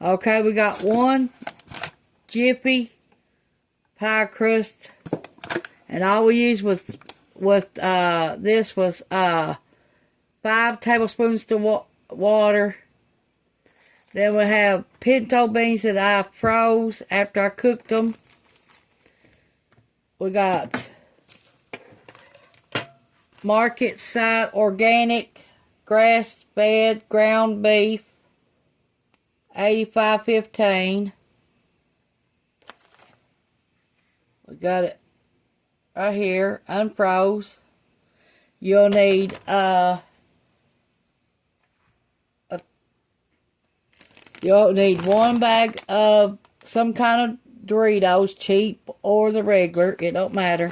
Okay, we got one Jiffy pie crust, and all we used with this was 5 tablespoons of water. Then we have pinto beans that I froze after I cooked them. We got market side organic grass-fed ground beef, 85.15. We got it right here, unfroze. You'll need one bag of some kind of Doritos, cheap or the regular, it don't matter.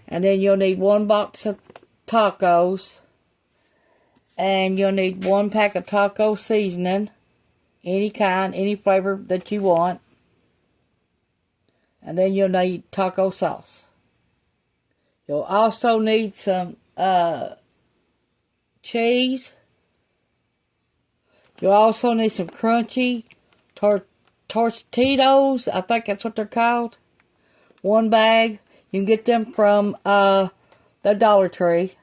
And then you'll need 1 box of tacos. And you'll need 1 pack of taco seasoning. Any kind, any flavor that you want. And then you'll need taco sauce. You'll also need some cheese. You'll also need some crunchy Tostitos. I think that's what they're called. 1 bag. You can get them from the Dollar Tree.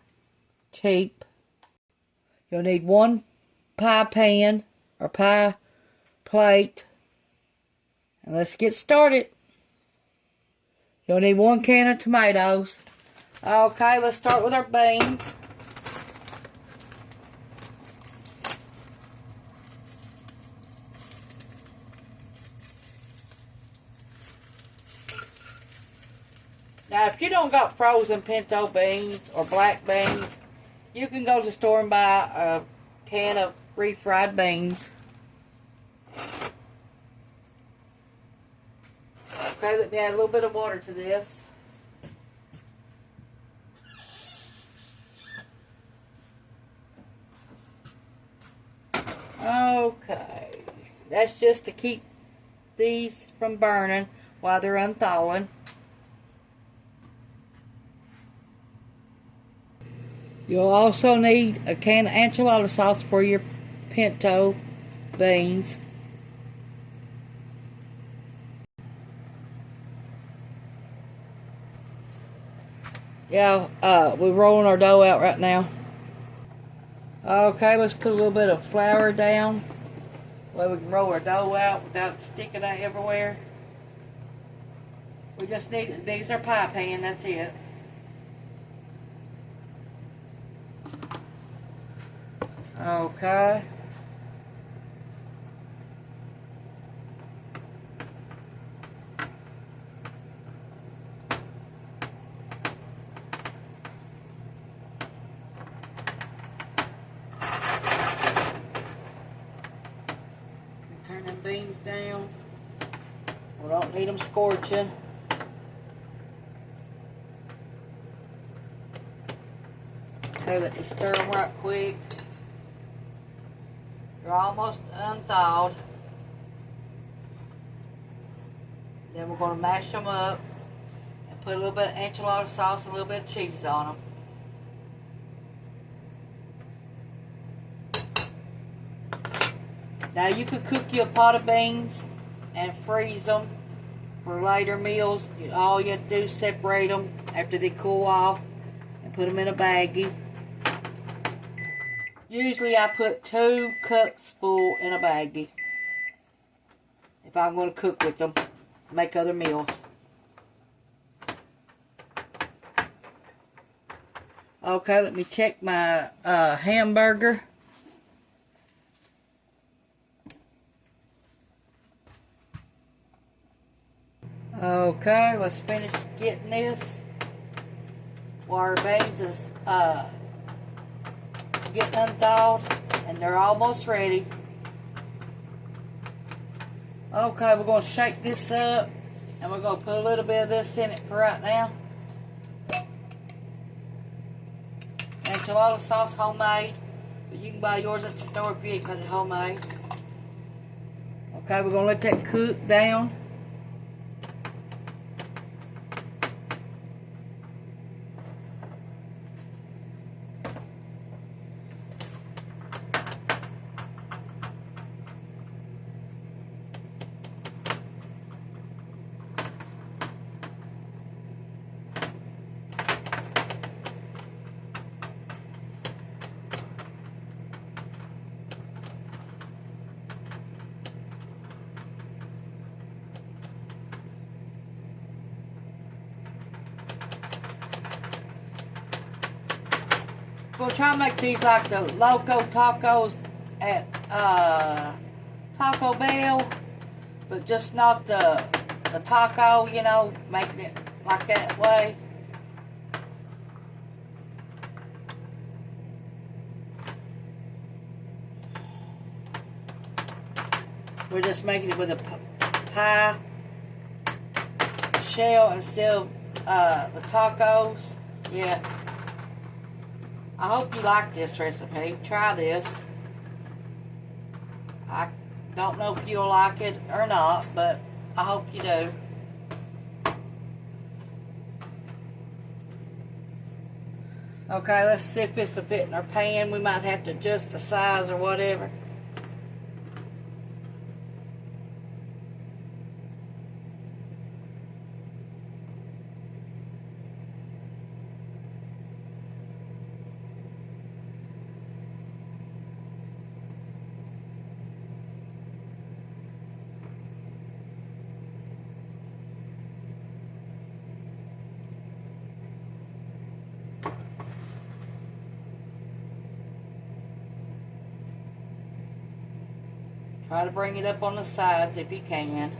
Cheap. You'll need 1 pie pan or pie plate. And let's get started. You'll need 1 can of tomatoes. Okay, let's start with our beans. Now, if you don't got frozen pinto beans or black beans, you can go to the store and buy a can of refried beans. Okay, let me add a little bit of water to this. Okay, that's just to keep these from burning while they're unthawing. You'll also need a can of enchilada sauce for your pinto beans. Yeah, we're rolling our dough out right now. Okay, let's put a little bit of flour down. Where we can roll our dough out without sticking out everywhere. We just need as big as our pie pan, that's it. Okay. Turn them beans down. We don't need them scorching. Okay, let me stir them right quick. They're almost unthawed. Then we're going to mash them up and put a little bit of enchilada sauce and a little bit of cheese on them. Now you could cook you a pot of beans and freeze them for later meals. All you have to do is separate them after they cool off and put them in a baggie. Usually I put 2 cups full in a baggie if I'm going to cook with them, make other meals. Okay, let me check my hamburger. Okay, let's finish getting this while our beans is getting unthawed and they're almost ready. Okay, we're going to shake this up and we're going to put a little bit of this in it for right now. Enchilada sauce, homemade, but you can buy yours at the store if you ain't got it homemade. Okay, we're going to let that cook down. We'll try to make these like the Loco tacos at Taco Bell, but just not the taco, you know, making it like that way. We're just making it with a pie shell instead of the tacos. Yeah. I hope you like this recipe. Try this. I don't know if you'll like it or not, but I hope you do. Okay, let's see if this will fit in our pan. We might have to adjust the size or whatever. Try to bring it up on the sides if you can.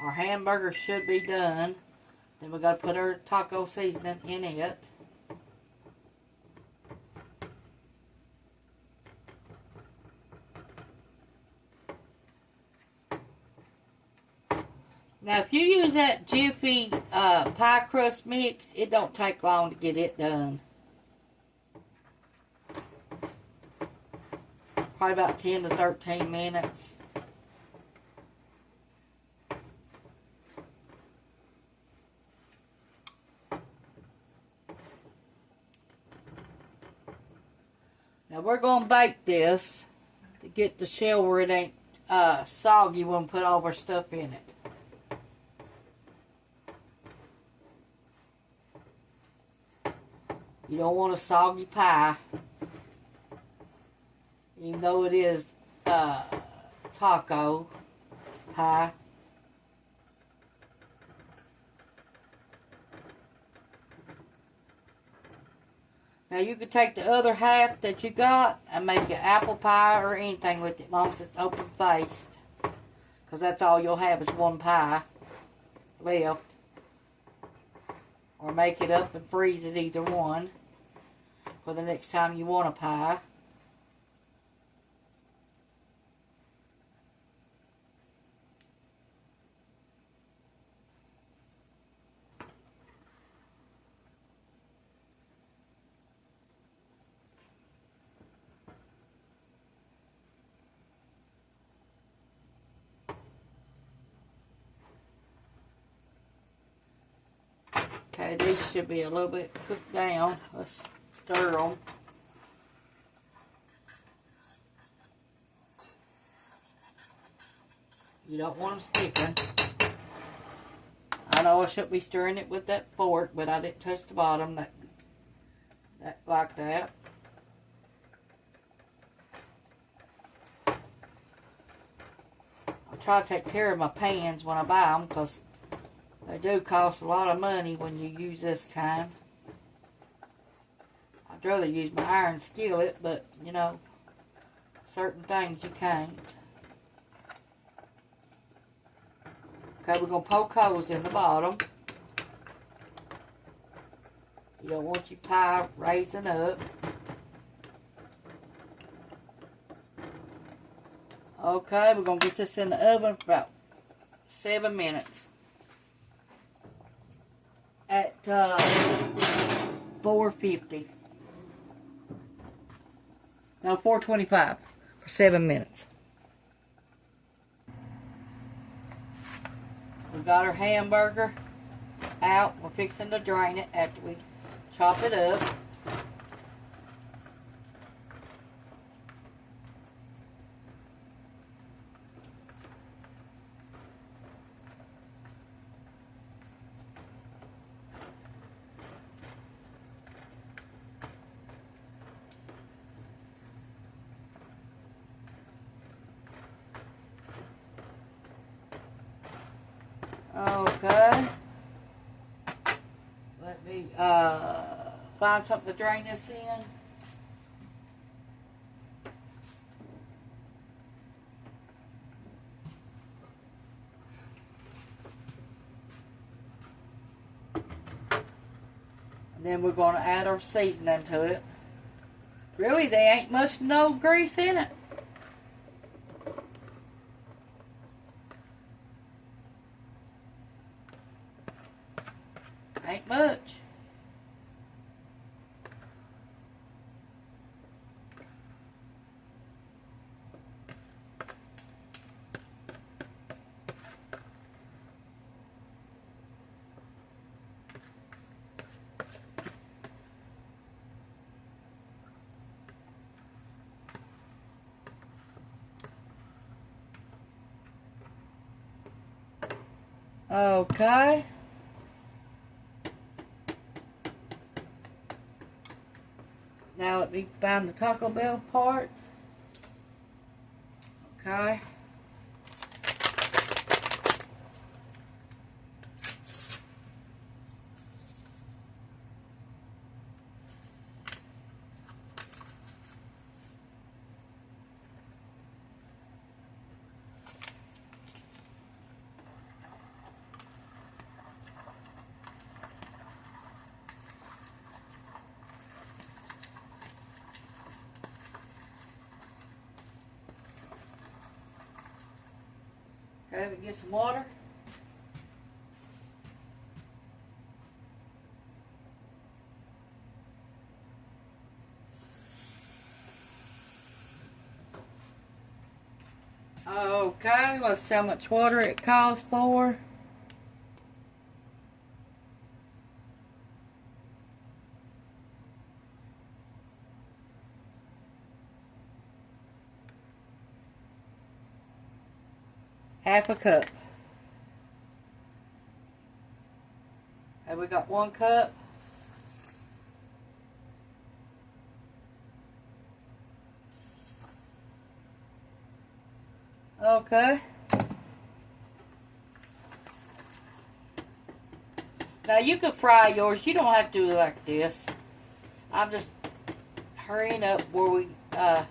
Our hamburger should be done. Then we got to put our taco seasoning in it. Now, if you use that Jiffy pie crust mix, it don't take long to get it done. Probably about 10 to 13 minutes. Now we're going to bake this to get the shell where it ain't soggy when we put all our stuff in it. You don't want a soggy pie, even though it is taco pie. Now you can take the other half that you got and make an apple pie or anything with it, as long as it's open faced. Because that's all you'll have is one pie left. Or make it up and freeze it, either one, for the next time you want a pie. Okay, these should be a little bit cooked down. Let's stir them. You don't want them sticking. I know I shouldn't be stirring it with that fork, but I didn't touch the bottom like that. I try to take care of my pans when I buy them, because they do cost a lot of money when you use this kind. I'd rather use my iron skillet, but, you know, certain things you can't. Okay, we're going to poke holes in the bottom. You don't want your pie raising up. Okay, we're going to get this in the oven for about 7 minutes. At 450. No, 425 for 7 minutes. We got our hamburger out. We're fixing to drain it after we chop it up. Okay. Let me find something to drain this in. And then we're going to add our seasoning to it. Really, there ain't much no grease in it. Ain't much. Okay. Now let me find the Taco Bell part. Okay. Okay, we get some water. Okay, let's see how much water it calls for. Half a cup. And we got 1 cup. Okay. Now you can fry yours. You don't have to do it like this. I'm just hurrying up where we can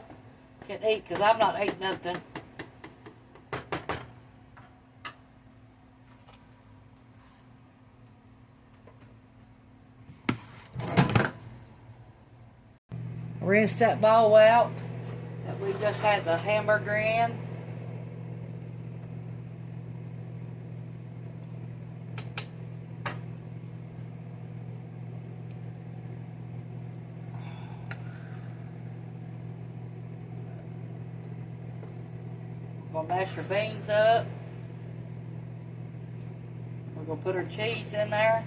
eat because I'm not eating nothing. Rinse that bowl out that we just had the hamburger in. We're gonna mash our beans up. We're gonna put our cheese in there.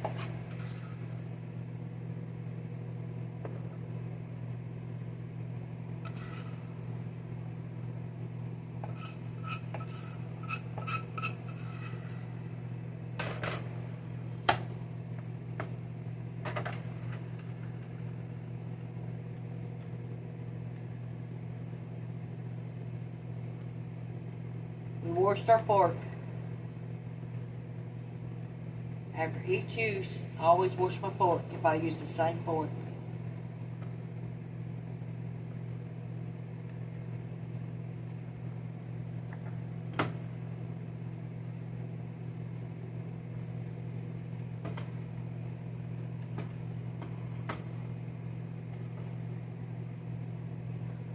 We washed our pork. After each use, I always wash my fork if I use the same fork.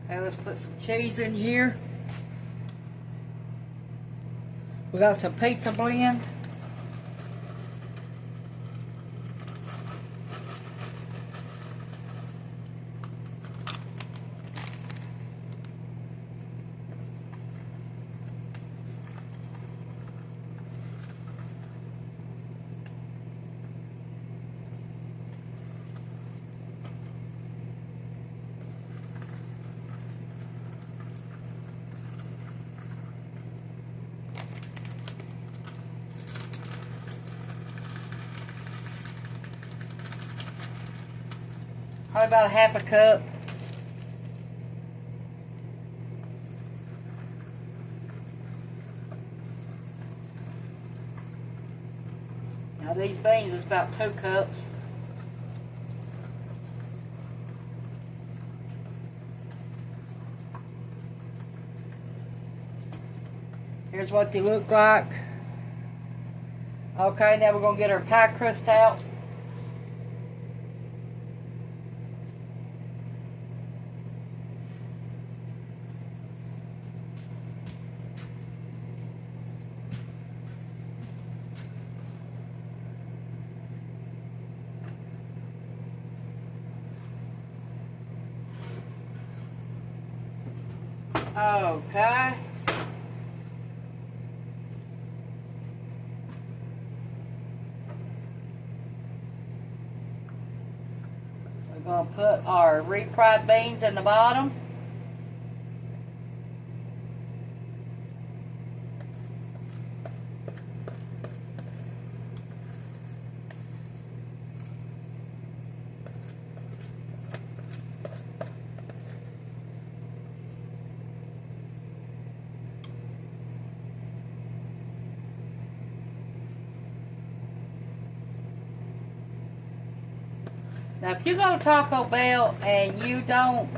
Okay, let's put some cheese in here. We got some pizza blend. Probably about a half a cup. Now these beans is about 2 cups. Here's what they look like. Okay, now we're going to get our pie crust out. Okay. We're going to put our refried beans in the bottom. Now, if you go to Taco Bell and you don't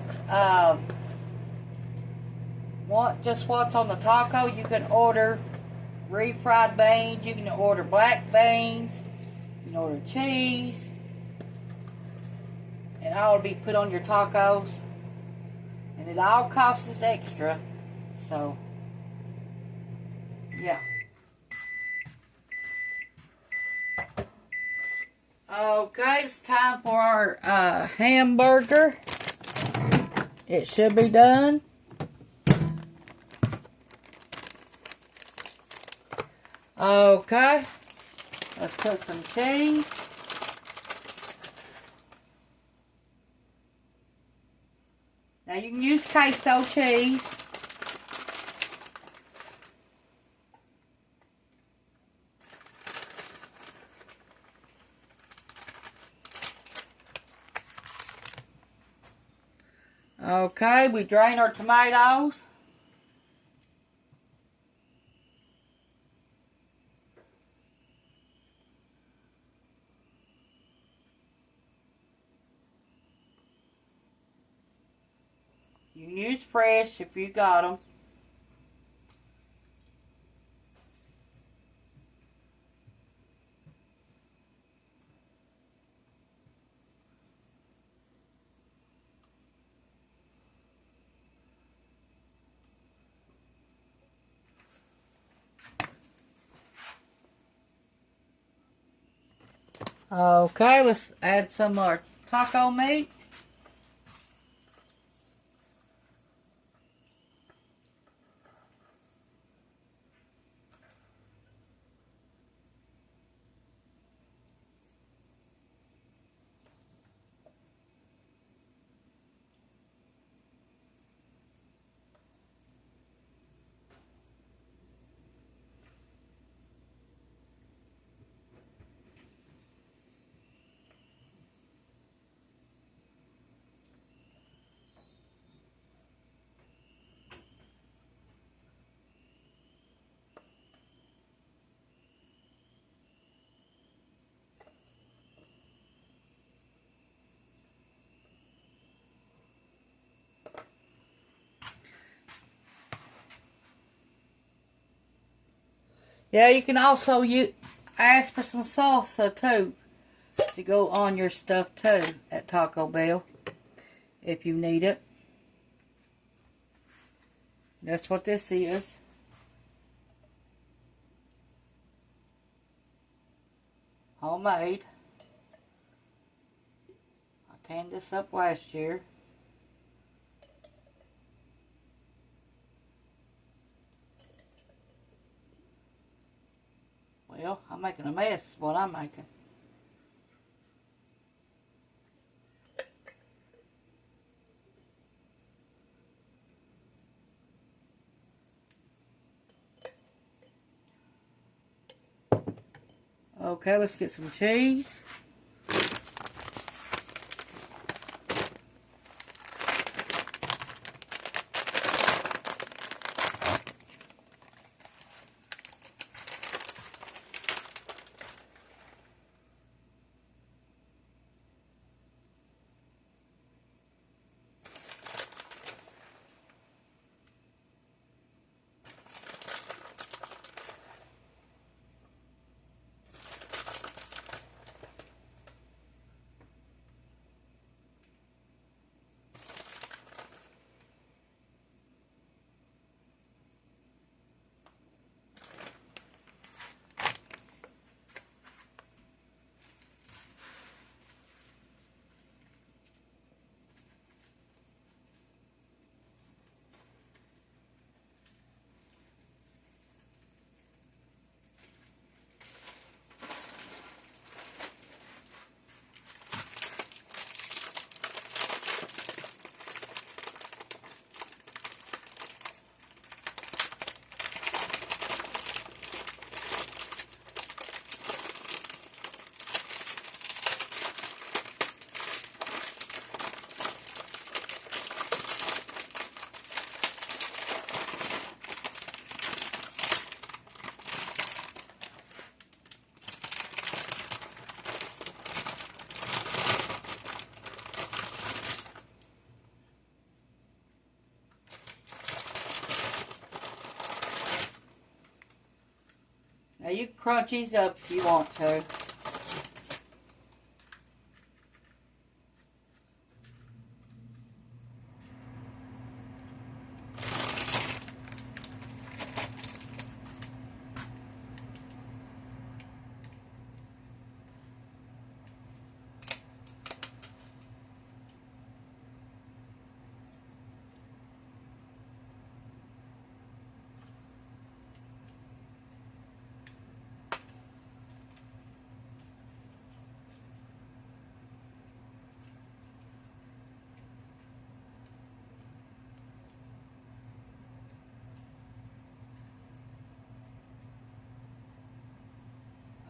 want just what's on the taco, you can order refried beans, you can order black beans, you can order cheese, and all will be put on your tacos. And it all costs us extra, so yeah. Okay, it's time for our hamburger. It should be done. Okay, let's put some cheese. Now you can use queso cheese. Okay, we drain our tomatoes. You can use fresh if you got them. Okay, let's add some more taco meat. Yeah, you can also ask for some salsa too to go on your stuff too at Taco Bell if you need it. That's what this is. Homemade. I canned this up last year. Well, I'm making a mess is what I'm making. Okay, let's get some cheese. you can crunch these up if you want to.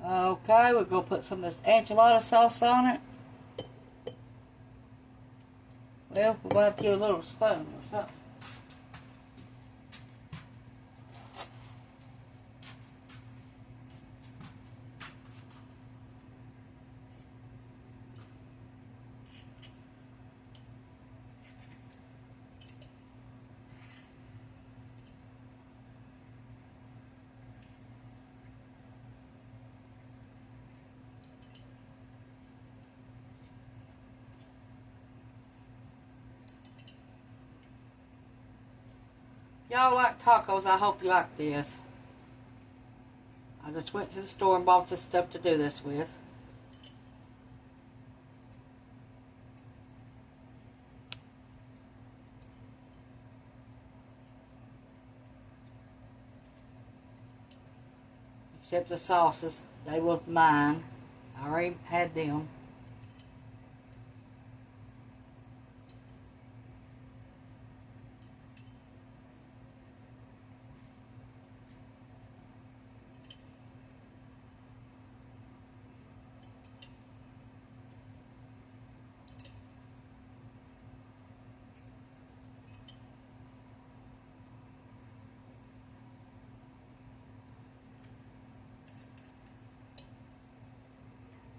Okay, we're going to put some of this enchilada sauce on it. Well, we're going to have to get a little spoon or something. Y'all like tacos, I hope you like this. I just went to the store and bought this stuff to do this with. Except the sauces, they were mine. I already had them.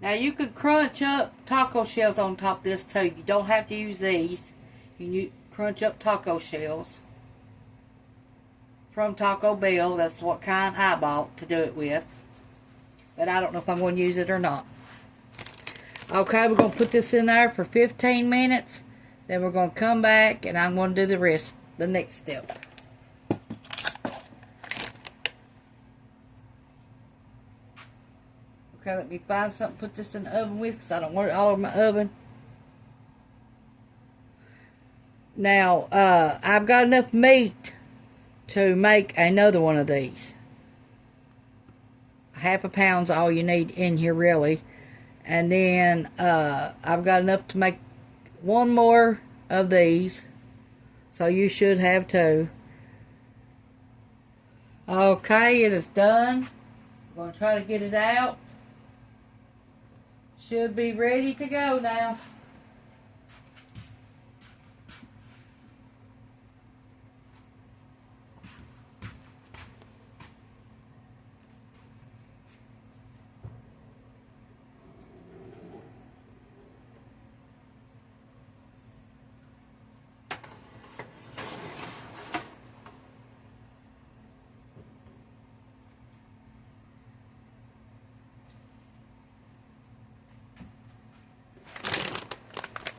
Now you could crunch up taco shells on top of this too. You don't have to use these. You can crunch up taco shells from Taco Bell. That's what kind I bought to do it with. But I don't know if I'm going to use it or not. Okay, we're going to put this in there for 15 minutes. Then we're going to come back and I'm going to do the rest, the next step. Okay, let me find something to put this in the oven with because I don't want it all over my oven. Now, I've got enough meat to make another one of these. Half a pound's all you need in here, really. And then, I've got enough to make one more of these. So you should have two. Okay, it is done. I'm going to try to get it out. Should be ready to go now.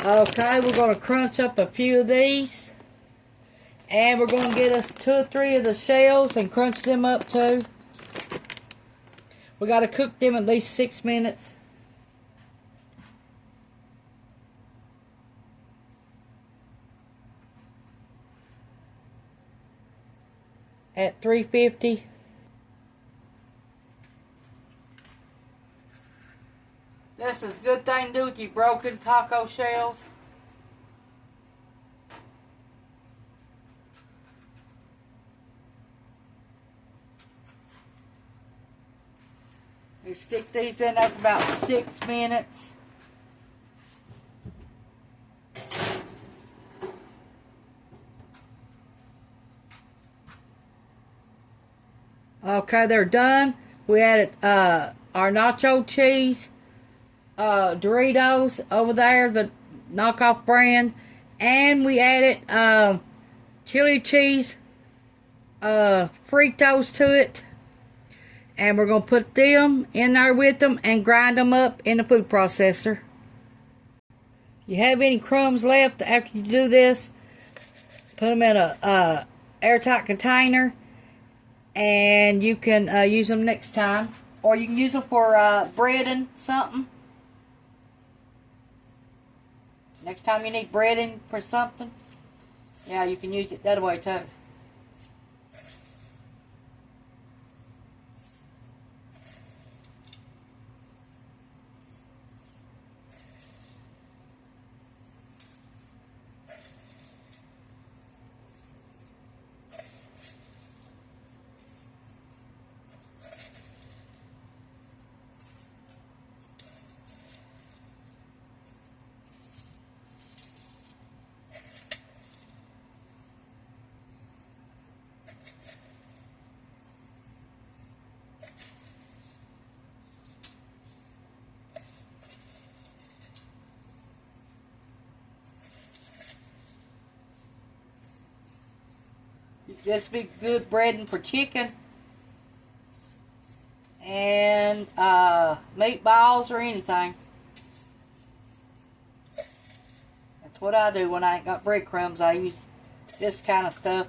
Okay, we're going to crunch up a few of these. And we're going to get us 2 or 3 of the shells and crunch them up too. We got to cook them at least 6 minutes. At 350. This is a good thing to do with your broken taco shells. We stick these in there for about 6 minutes. Okay, they're done. We added our nacho cheese, Doritos over there, the knockoff brand, and we added chili cheese Fritos to it. And we're going to put them in there with them and grind them up in the food processor. You have any crumbs left after you do this, put them in a airtight container, and you can use them next time. Or you can use them for breading something. Next time you need breading for something, yeah, you can use it that way too. This be good breading for chicken and meatballs or anything. That's what I do when I ain't got breadcrumbs. I use this kind of stuff.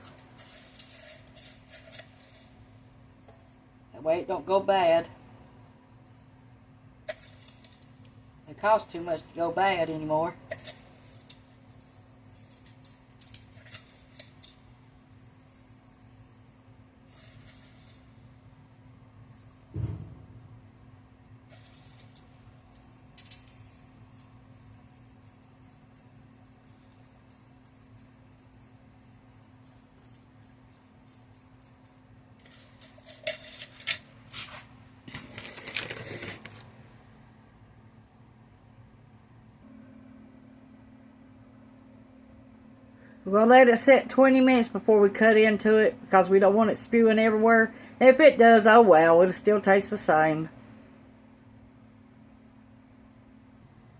That way it don't go bad. It costs too much to go bad anymore. We're going to let it set 20 minutes before we cut into it because we don't want it spewing everywhere. If it does, oh well, it'll still taste the same.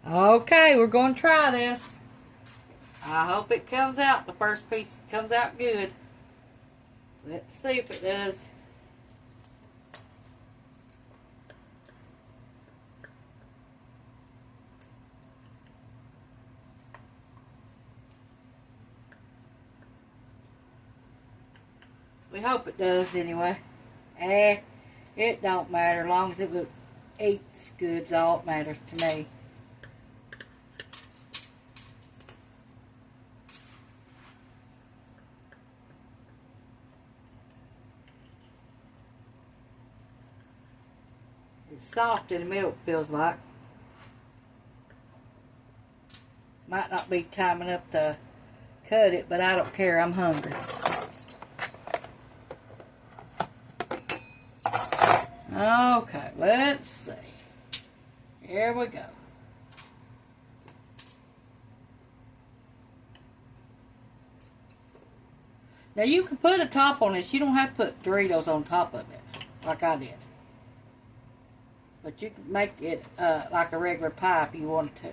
Okay, we're going to try this. I hope it comes out. The first piece comes out good. Let's see if it does. We hope it does anyway. It don't matter. As long as it eats good, all it matters to me. It's soft in the middle, it feels like. Might not be time enough to cut it, but I don't care. I'm hungry. Okay, let's see. Here we go. Now you can put a top on this. You don't have to put Doritos on top of it, like I did. But you can make it like a regular pie if you wanted to.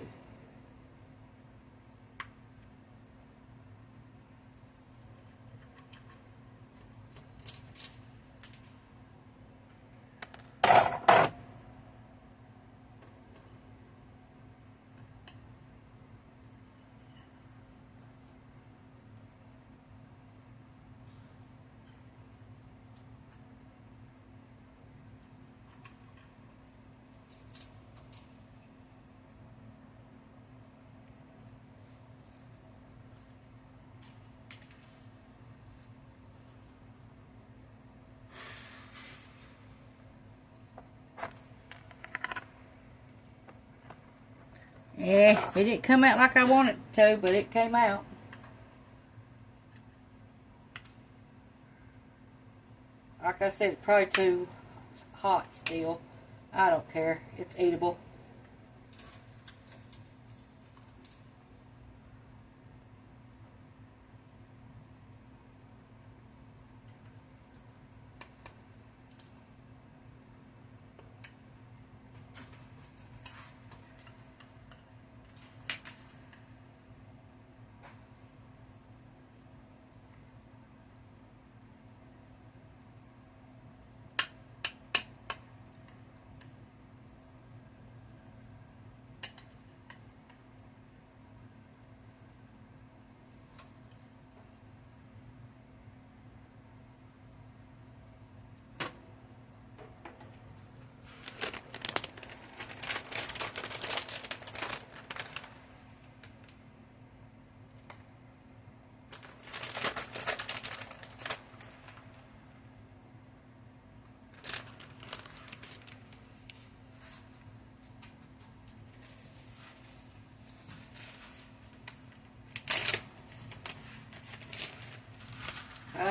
Yeah, it didn't come out like I wanted it to, but it came out. Like I said, it's probably too hot still. I don't care. It's eatable.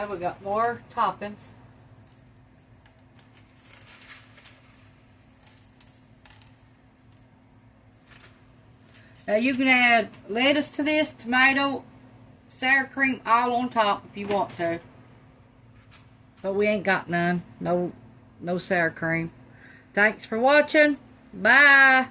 Now we got more toppings. Now you can add lettuce to this, tomato, sour cream all on top if you want to. But we ain't got none. No sour cream. Thanks for watching. Bye.